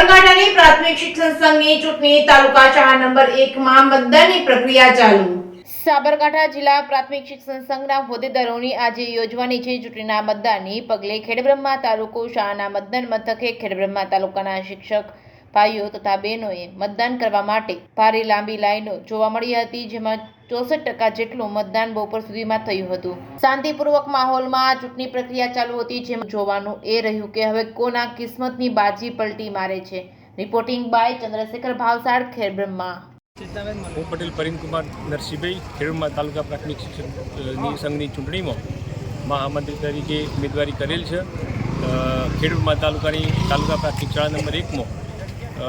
સાબરકાંઠાની પ્રાથમિક શિક્ષણ સંઘની ચૂંટણી તાલુકા 4 નંબર 1 માં મતદાનની પ્રક્રિયા ચાલુ। સાબરકાંઠા જિલ્લા પ્રાથમિક શિક્ષણ સંઘના હોદ્દેદારોની આજે યોજવાની છે ચૂંટણીના મતદાનની પગલે ખેડબ્રહ્મા તાલુકો શાળાના મતદાન મથકે ખેડબ્રહ્મા તાલુકાના શિક્ષક ભાઈઓ તથા બહેનોએ મતદાન કરવા માટે ભારે લાંબી લાઈનો જોવા મળી હતી, જેમાં 64% જેટલું મતદાન બપોર સુધીમાં થયું હતું। શાંતિપૂર્વક માહોલમાં ચૂંટણી પ્રક્રિયા ચાલુ હતી, જેમાં જોવાનું એ રહ્યું કે હવે કોના કિસ્મતની બાજી પલટી મારે છે। Reporting by Chandrashekhar Bhavsar, Khedbrahma. હું પટેલ પરિણકુમાર નરસિંહભાઈ ખેડબ્રહ્મા તાલુકા પ્રાથમિક શિક્ષણ સંઘની ચૂંટણીમાં મહામંત્રી તરીકે ઉમેદવારી કરેલ છે। ખેડબ્રહ્મા તાલુકા પ્રાથમિક શાળા નંબર 1માં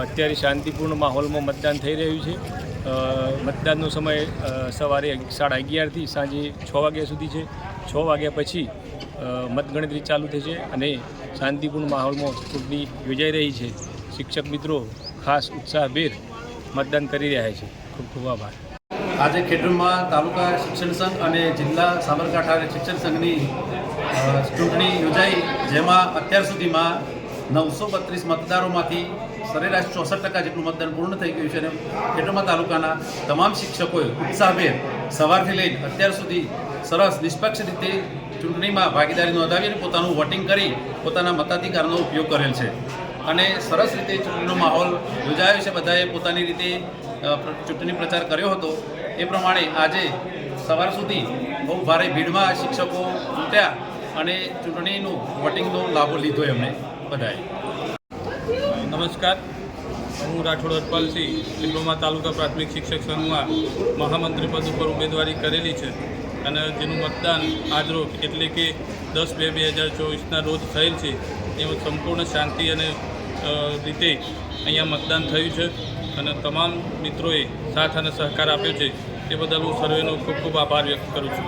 અત્યારે શાંતિપૂર્ણ માહોલમાં મતદાન થઈ રહ્યું છે। મતદાનનો સમય સવારે 11:30 થી સાંજે 6 વાગ્યા સુધી છે। 6 વાગ્યા પછી મતગણતરી ચાલુ થશે અને શાંતિપૂર્ણ માહોલમાં ચૂંટણી યોજાઈ રહી છે। શિક્ષક મિત્રો ખાસ ઉત્સાહભેર મતદાન કરી રહ્યા છે। ખૂબ ખૂબ આભાર। આજે ખેડબ્રહ્મા તાલુકા શિક્ષણ સંઘ અને જિલ્લા સાબરકાંઠા શિક્ષણ સંઘની ચૂંટણી યોજાઈ, જેમાં અત્યાર સુધીમાં 932 મતદારોમાંથી સરેરાશ 64% જેટલું મતદાન પૂર્ણ થઈ ગયું છે અને ખેડબ્રહ્મા તાલુકાના તમામ શિક્ષકોએ ઉત્સાહભેર સવારથી લઈને અત્યાર સુધી સરસ નિષ્પક્ષ રીતે ચૂંટણીમાં ભાગીદારી નોંધાવી અને પોતાનું વોટિંગ કરી પોતાના મતાધિકારનો ઉપયોગ કરેલ છે અને સરસ રીતે ચૂંટણીનો માહોલ યોજાયો છે। બધાએ પોતાની રીતે ચૂંટણી પ્રચાર કર્યો હતો। એ પ્રમાણે આજે સવાર સુધી બહુ ભારે ભીડમાં શિક્ષકો ઉમટ્યા અને ચૂંટણીનું વોટિંગનો લાભો લીધો એમણે બધાએ। નમસ્કાર, હું રાઠોડ હરપાલસિંહ ખેડબ્રહ્મા તાલુકા પ્રાથમિક શિક્ષક સંઘમાં મહામંત્રી પદ ઉપર ઉમેદવારી કરેલી છે અને જેનું મતદાન આજરોજ એટલે કે 10/2/2024ના રોજ થયેલ છે। એમાં સંપૂર્ણ શાંતિ અને રીતે અહીંયા મતદાન થયું છે અને તમામ મિત્રોએ સાથ અને સહકાર આપ્યો છે। તે બદલ હું સર્વેનો ખૂબ ખૂબ આભાર વ્યક્ત કરું છું।